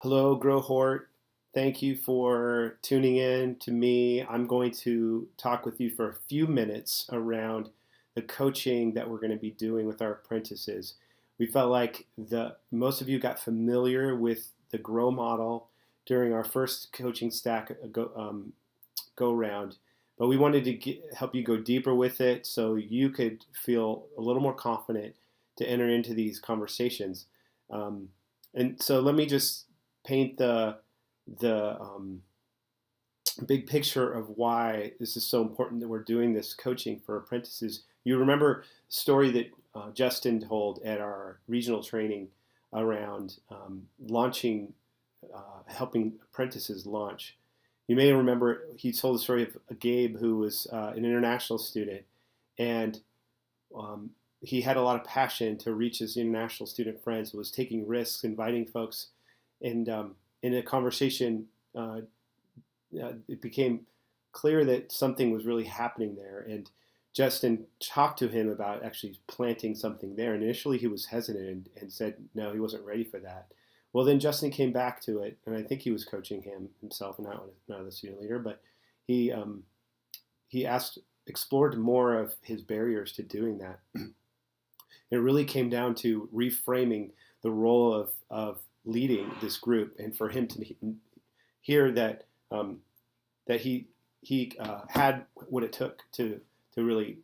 Hello, Grohort. Thank you for tuning in to me. I'm going to talk with you for a few minutes around the coaching that we're going to be doing with our apprentices. We felt like most of you got familiar with the Grow model during our first coaching stack go round, but we wanted to help you go deeper with it so you could feel a little more confident to enter into these conversations. Um, and so let me just paint the big picture of why this is so important that we're doing this coaching for apprentices. You remember the story that Justin told at our regional training around launching, helping apprentices launch. You may remember he told the story of Gabe, who was an international student, and um, he had a lot of passion to reach his international student friends, was taking risks, inviting folks, and in a conversation, it became clear that something was really happening there. And Justin talked to him about actually planting something there. And initially he was hesitant and said no, he wasn't ready for that. Well, then Justin came back to it, and I think he was coaching him himself, not the student leader, but he he explored more of his barriers to doing that. It really came down to reframing the role of leading this group, and for him to hear that that he had what it took to really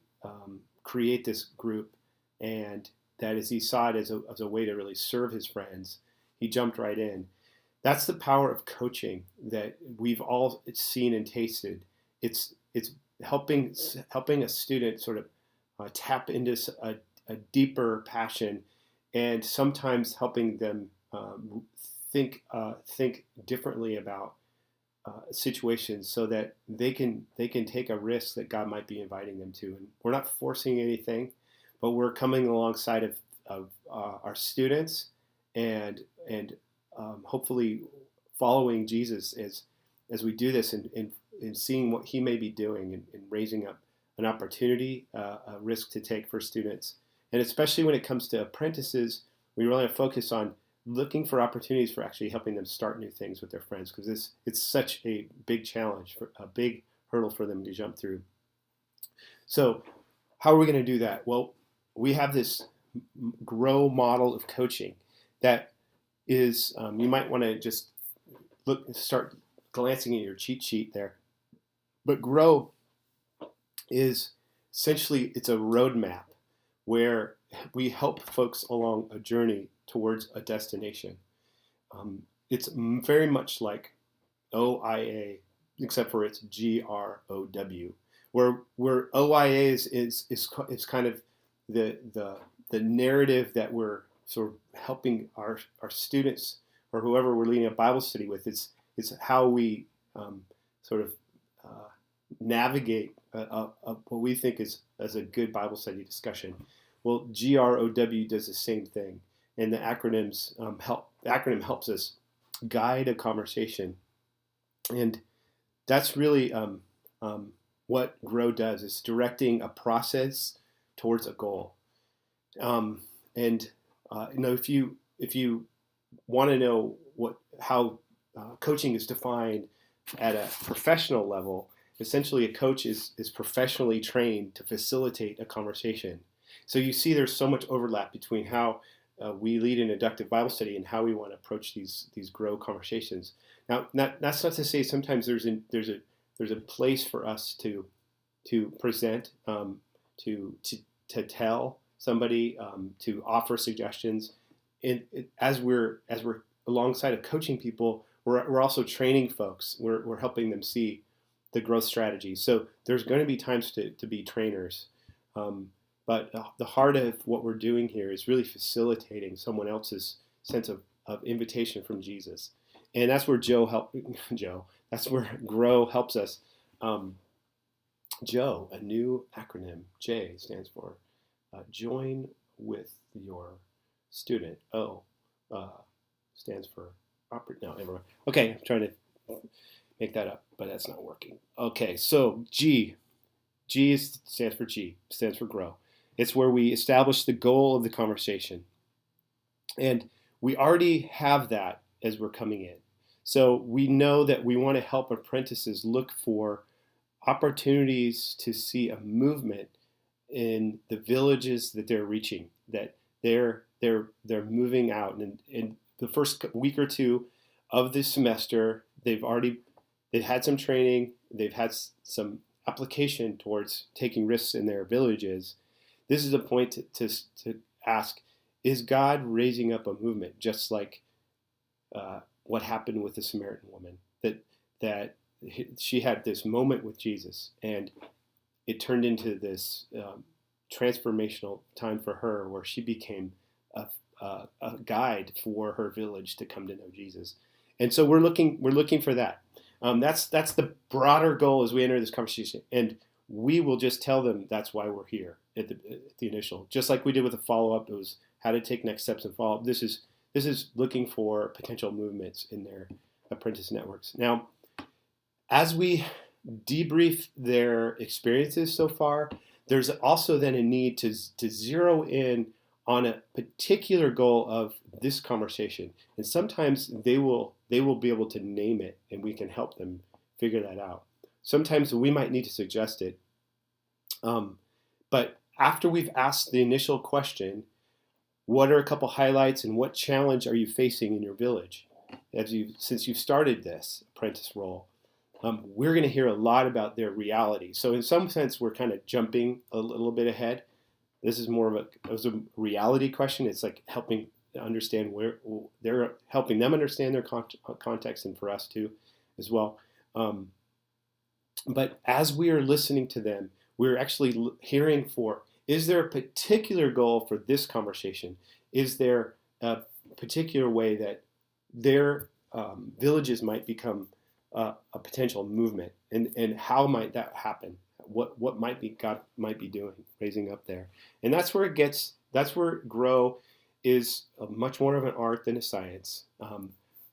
create this group, and that as he saw it as a way to really serve his friends, he jumped right in. That's the power of coaching that we've all seen and tasted. It's helping a student sort of tap into a deeper passion, and sometimes helping them think differently about situations so that they can take a risk that God might be inviting them to. And we're not forcing anything, but we're coming alongside of our students and hopefully following Jesus as we do this, and seeing what He may be doing, and raising up an opportunity, a risk to take for students. And especially when it comes to apprentices, we really focus on looking for opportunities for actually helping them start new things with their friends, because it's such a big challenge, a big hurdle for them to jump through. So how are we going to do that? Well, we have this Grow model of coaching that is, you might want to just start glancing at your cheat sheet there. But Grow is essentially, it's a roadmap where we help folks along a journey towards a destination. It's very much like OIA, except for it's GROW, where OIA is kind of the narrative that we're sort of helping our students or whoever we're leading a Bible study with. It's how we sort of navigate what we think is as a good Bible study discussion. Well, GROW does the same thing, and the acronyms help. The acronym helps us guide a conversation, and that's really what Grow does. It's directing a process towards a goal. And if you want to know how coaching is defined at a professional level, essentially a coach is professionally trained to facilitate a conversation. So you see there's so much overlap between how we lead an inductive Bible study and how we want to approach these Grow conversations. Now, that's not to say sometimes there's a place for us to present, to tell somebody, to offer suggestions. As we're alongside of coaching people, we're also training folks. We're helping them see the growth strategy. So there's going to be times to be trainers. But the heart of what we're doing here is really facilitating someone else's sense of invitation from Jesus. And that's where that's where Grow helps us. Joe, a new acronym. J stands for join with your student. O stands for no, never mind. Okay, I'm trying to make that up, but that's not working. Okay, so stands for G, stands for Grow. It's where we establish the goal of the conversation. And we already have that as we're coming in. So we know that we want to help apprentices look for opportunities to see a movement in the villages that they're reaching, that they're moving out. And in the first week or two of this semester, they've had some training, they've had some application towards taking risks in their villages. This is a point to ask: is God raising up a movement, just like what happened with the Samaritan woman? That she had this moment with Jesus, and it turned into this transformational time for her, where she became a guide for her village to come to know Jesus. And so we're looking for that. That's the broader goal as we enter this conversation, and we will just tell them that's why we're here at the initial, just like we did with the follow up. It was how to take next steps and follow up. This is looking for potential movements in their apprentice networks. Now, as we debrief their experiences so far, there's also then a need to zero in on a particular goal of this conversation. And sometimes they will be able to name it, and we can help them figure that out. Sometimes we might need to suggest it. But after we've asked the initial question, what are a couple highlights and what challenge are you facing in your village since you've started this apprentice role? We're going to hear a lot about their reality. So in some sense, we're kind of jumping a little bit ahead. This is more of a reality question. It's like helping understand where they're helping them understand their context, and for us too, as well. But as we are listening to them, we're actually hearing is there a particular goal for this conversation? Is there a particular way that their villages might become a potential movement, and how might that happen? What might be God might be doing, raising up there, and that's where grow is much more of an art than a science.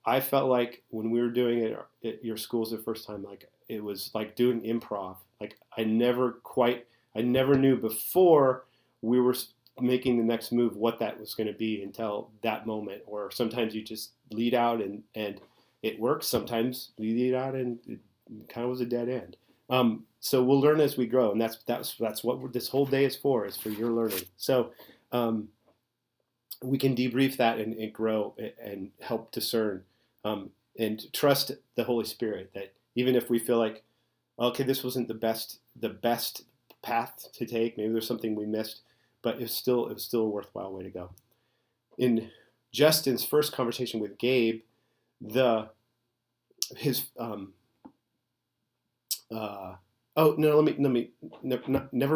I felt like when we were doing it at your schools the first time, like it was like doing improv. Like I never knew before we were making the next move what that was going to be until that moment. Or sometimes you just lead out and it works. Sometimes you lead out and it kind of was a dead end. So we'll learn as we grow, and that's what this whole day is for your learning. So we can debrief that and grow and help discern and trust the Holy Spirit that even if we feel like, okay, this wasn't the best path to take, maybe there's something we missed, but it was still a worthwhile way to go. In Justin's first conversation with Gabe, never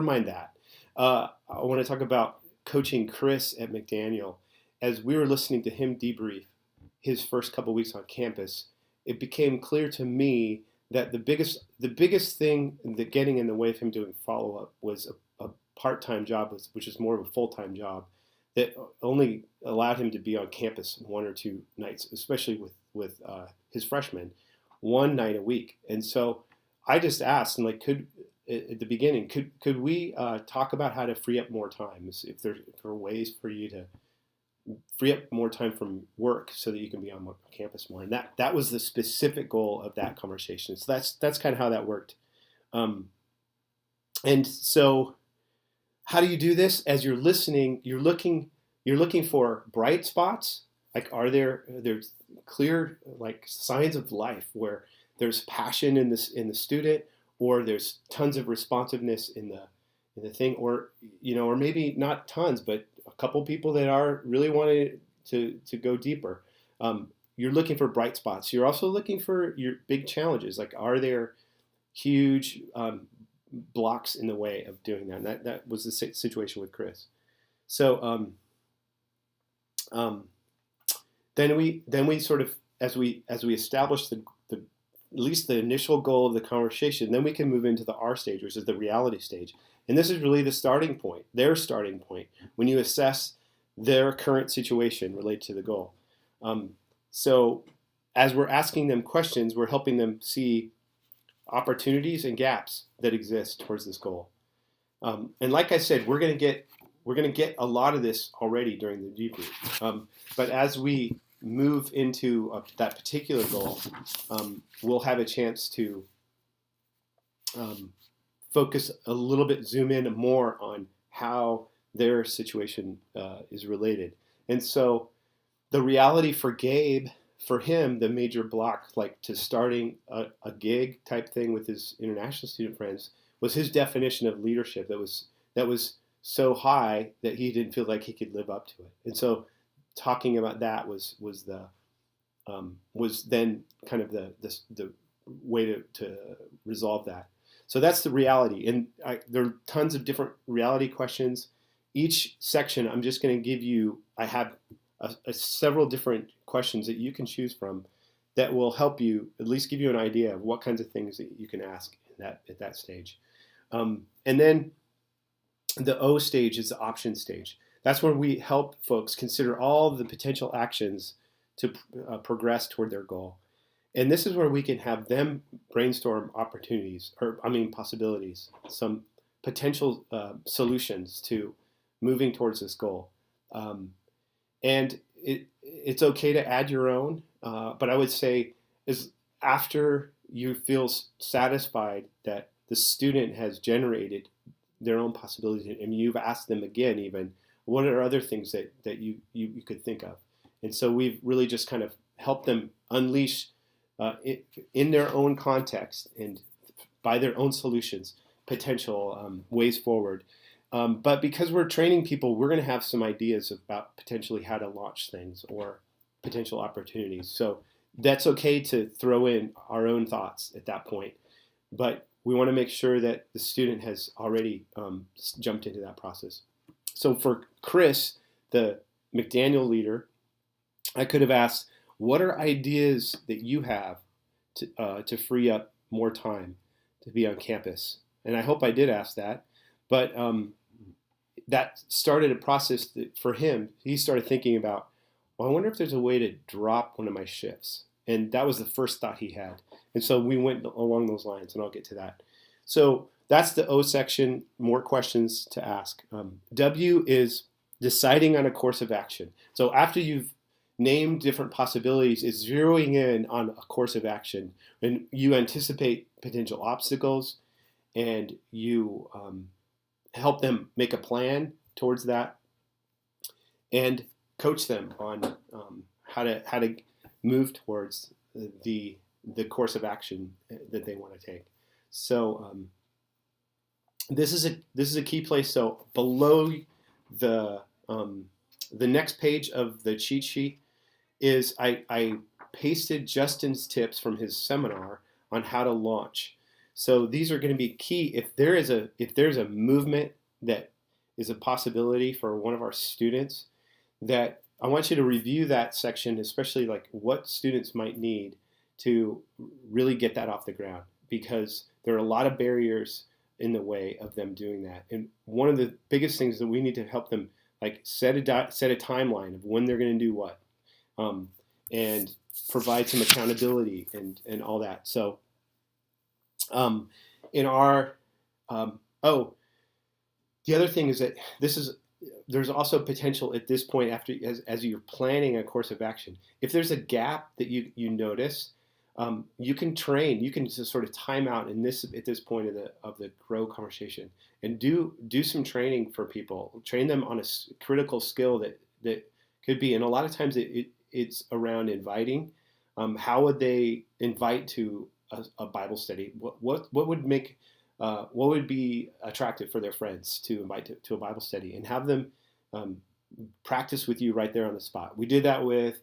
mind that. I want to talk about coaching Chris at McDaniel. As we were listening to him debrief his first couple weeks on campus, it became clear to me that the biggest thing that getting in the way of him doing follow-up was a part-time job, which is more of a full-time job that only allowed him to be on campus 1 or 2 nights, especially with his freshmen, 1 night a week. And so I just asked, and at the beginning, could we talk about how to free up more time? If there are ways for you to free up more time from work so that you can be on campus more. And that was the specific goal of that conversation. So that's kind of how that worked. And so how do you do this? As you're listening, you're looking for bright spots. Like, there's clear like signs of life where there's passion in the student, or there's tons of responsiveness in the thing, or or maybe not tons, but a couple people that are really wanting to go deeper. You're looking for bright spots. You're also looking for your big challenges. Like, are there huge blocks in the way of doing that? And that was the situation with Chris. So then we sort of, as we establish at least the initial goal of the conversation, then we can move into the R stage, which is the reality stage. And this is really the starting point, their starting point, when you assess their current situation related to the goal. So as we're asking them questions, we're helping them see opportunities and gaps that exist towards this goal. And like I said, we're going to get a lot of this already during the debrief. But as we move into that particular goal, we'll have a chance to focus a little bit, zoom in more on how their situation is related. And so the reality for Gabe, for him, the major block, like to starting a gig type thing with his international student friends, was his definition of leadership that was so high that he didn't feel like he could live up to it. And so talking about that was then kind of the way to resolve that. So that's the reality. And there are tons of different reality questions. Each section, I'm just going to give you, I have several different questions that you can choose from that will help you at least give you an idea of what kinds of things that you can ask at that stage. And then the O stage is the option stage. That's where we help folks consider all the potential actions to progress toward their goal. And this is where we can have them brainstorm possibilities, some potential solutions to moving towards this goal. And it's okay to add your own, but I would say is after you feel satisfied that the student has generated their own possibilities and you've asked them again even, what are other things that you could think of? And so we've really just kind of helped them unleash in their own context and by their own solutions, potential ways forward. But because we're training people, we're going to have some ideas about potentially how to launch things or potential opportunities. So that's okay to throw in our own thoughts at that point. But we want to make sure that the student has already jumped into that process. So for Chris, the McDaniel leader, I could have asked, what are ideas that you have to free up more time to be on campus? And I hope I did ask that. But that started a process that for him, he started thinking about, well, I wonder if there's a way to drop one of my shifts. And that was the first thought he had. And so we went along those lines, and I'll get to that. So that's the O section, more questions to ask. W is deciding on a course of action. So after you've named different possibilities, is zeroing in on a course of action. And you anticipate potential obstacles, and you help them make a plan towards that, and coach them on how to move towards the course of action that they want to take. So this is a key place. So below the next page of the cheat sheet is I pasted Justin's tips from his seminar on how to launch. So these are going to be key. If there's a movement that is a possibility for one of our students, that I want you to review that section, especially like what students might need to really get that off the ground, because there are a lot of barriers in the way of them doing that. And one of the biggest things that we need to help them like set a timeline of when they're going to do what, and provide some accountability and all that. So in our the other thing is that there's also potential at this point after as you're planning a course of action. If there's a gap that you notice, you can train. You can just sort of time out at this point of the grow conversation and do some training for people. Train them on a critical skill that could be, and a lot of times it's around inviting. How would they invite to a Bible study? What would be attractive for their friends to invite to a Bible study, and have them practice with you right there on the spot. We did that with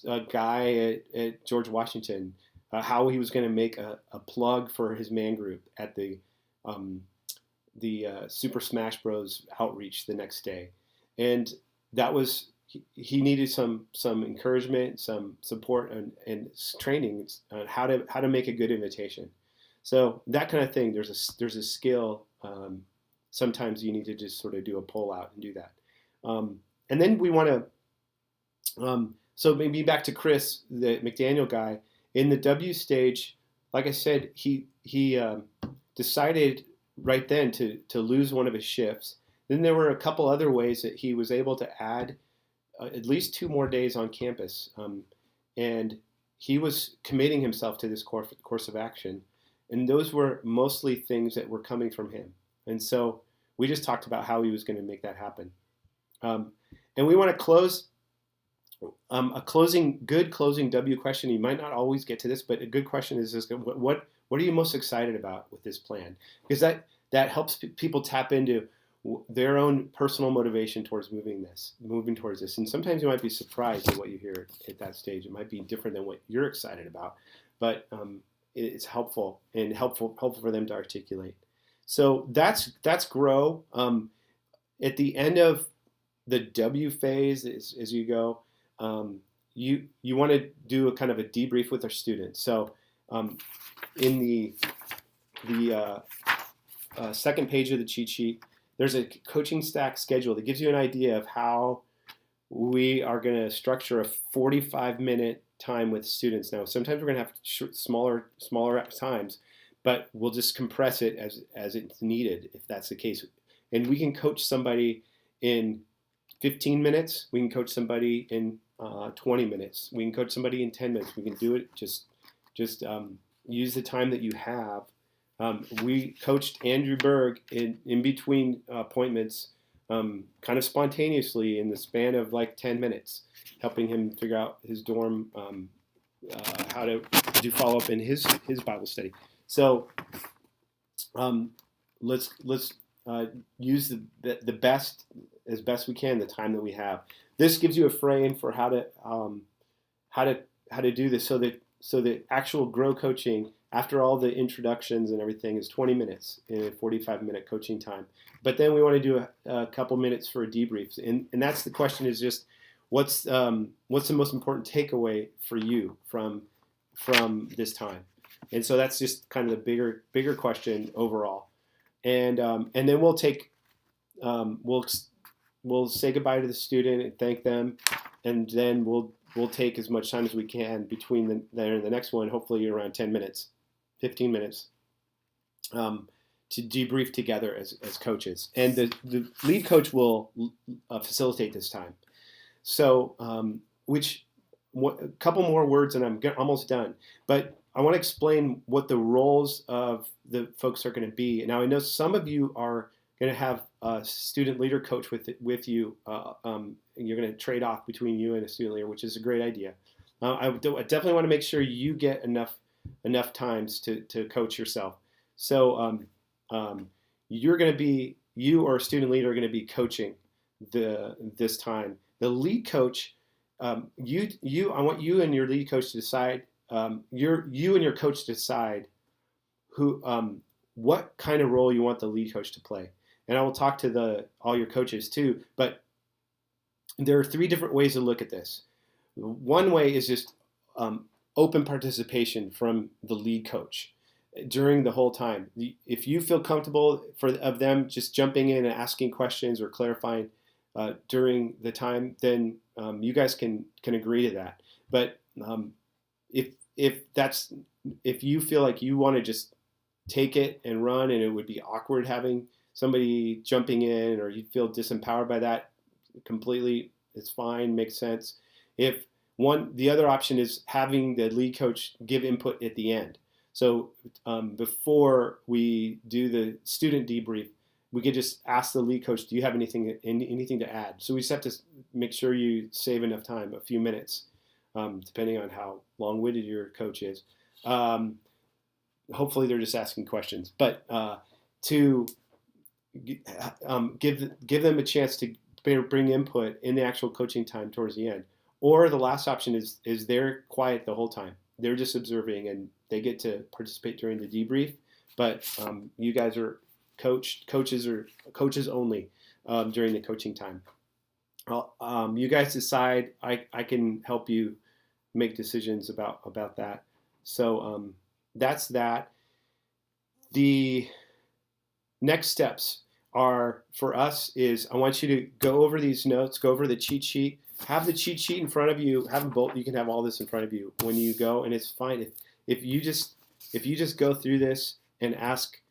a guy at George Washington, how he was going to make a plug for his man group at the Super Smash Bros. Outreach the next day, and that was he needed some encouragement, some support, and training on how to make a good invitation. So that kind of thing. There's a skill. Sometimes you need to just sort of do a pull out and do that. And then we want to. So maybe back to Chris, the McDaniel guy. In the W stage, like I said, he decided right then to lose one of his shifts. Then there were a couple other ways that he was able to add at least 2 more days on campus, and he was committing himself to this course of action, and those were mostly things that were coming from him. And so we just talked about how he was going to make that happen. And we want to close good closing W question. You might not always get to this, but a good question is this: what are you most excited about with this plan? Because that helps people tap into their own personal motivation towards moving towards this. And sometimes you might be surprised at what you hear at that stage. It might be different than what you're excited about, but it's helpful for them to articulate. So that's grow. At the end of the W phase, as you go, you want to do a kind of a debrief with our students. So in the second page of the cheat sheet, there's a coaching stack schedule that gives you an idea of how we are going to structure a 45-minute time with students. Now, sometimes we're going to have smaller times, but we'll just compress it as it's needed if that's the case. And we can coach somebody in 15 minutes. We can coach somebody in 20 minutes. We can coach somebody in 10 minutes. We can do it just use the time that you have. We coached Andrew Berg in between appointments, kind of spontaneously in the span of like 10 minutes, helping him figure out his dorm, how to do follow up in his Bible study. So let's use the best as best we can the time that we have. This gives you a frame for how to do this, so that actual grow coaching, after all the introductions and everything, is 20 minutes in a 45-minute coaching time. But then we want to do a couple minutes for a debrief. And that's the question, is just what's the most important takeaway for you from this time? And so that's just kind of the bigger question overall. And then we'll take we'll say goodbye to the student and thank them, and then we'll take as much time as we can between there and the next one, hopefully around 10 minutes, 15 minutes, to debrief together as coaches. And the lead coach will facilitate this time. So, a couple more words and I'm almost done. But I want to explain what the roles of the folks are going to be. Now, I know some of you are going to have a student leader coach with you, and you're going to trade off between you and a student leader, which is a great idea. I definitely want to make sure you get enough times to coach yourself. So you or a student leader are going to be coaching this time. The lead coach, I want you and your lead coach to decide. You and your coach decide what kind of role you want the lead coach to play. And I will talk to all your coaches too, but there are 3 different ways to look at this. One way is just open participation from the lead coach during the whole time. If you feel comfortable of them just jumping in and asking questions or clarifying during the time, then you guys can agree to that. But if you feel like you want to just take it and run, and it would be awkward having somebody jumping in, or you feel disempowered by that completely, it's fine, makes sense. The other option is having the lead coach give input at the end. So before we do the student debrief, we could just ask the lead coach, do you have anything to add? So we just have to make sure you save enough time, a few minutes, depending on how long-winded your coach is. Hopefully they're just asking questions, but to give them a chance to bring input in the actual coaching time towards the end. Or the last option is they're quiet the whole time. They're just observing and they get to participate during the debrief, but you guys are coaches only during the coaching time. You guys decide. I can help you make decisions about that. So that's that. The next steps are for us is I want you to go over these notes, go over the cheat sheet, have the cheat sheet in front of you, have them both. You can have all this in front of you when you go, and it's fine if you just go through this and ask.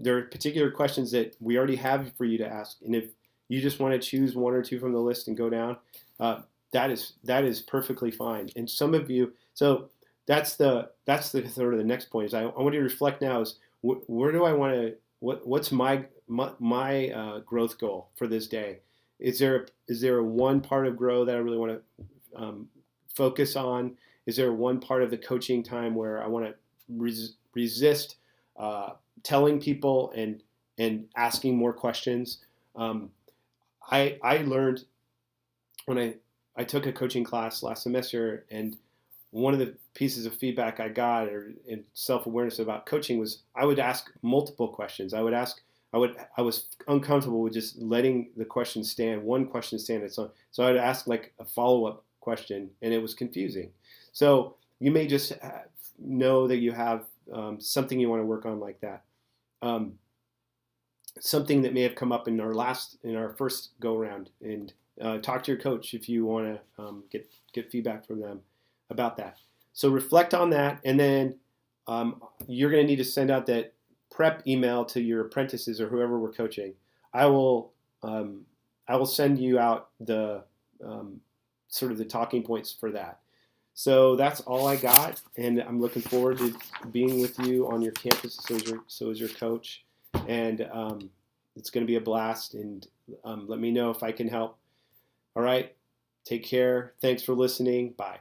There are particular questions that we already have for you to ask, and you just want to choose one or two from the list and go down, that is perfectly fine. And some of you, so that's the sort of the next point is I want you to reflect now is where do I want to what's my growth goal for this day? Is there a one part of grow that I really want to focus on? Is there one part of the coaching time where I want to resist telling people and asking more questions? I learned when I took a coaching class last semester, and one of the pieces of feedback I got or in self-awareness about coaching was I would ask multiple questions. I was uncomfortable with just letting the question stand, one question stand its own. So I would ask like a follow-up question, and it was confusing. So you may just know that you have something you want to work on like that. Something that may have come up in our first go round, and talk to your coach if you want to get feedback from them about that. So reflect on that, and then you're going to need to send out that prep email to your apprentices or whoever we're coaching. I will send you out the sort of the talking points for that. So that's all I got, and I'm looking forward to being with you on your campus. So is your coach, and it's going to be a blast. And let me know if I can help. All right, take care. Thanks for listening. Bye.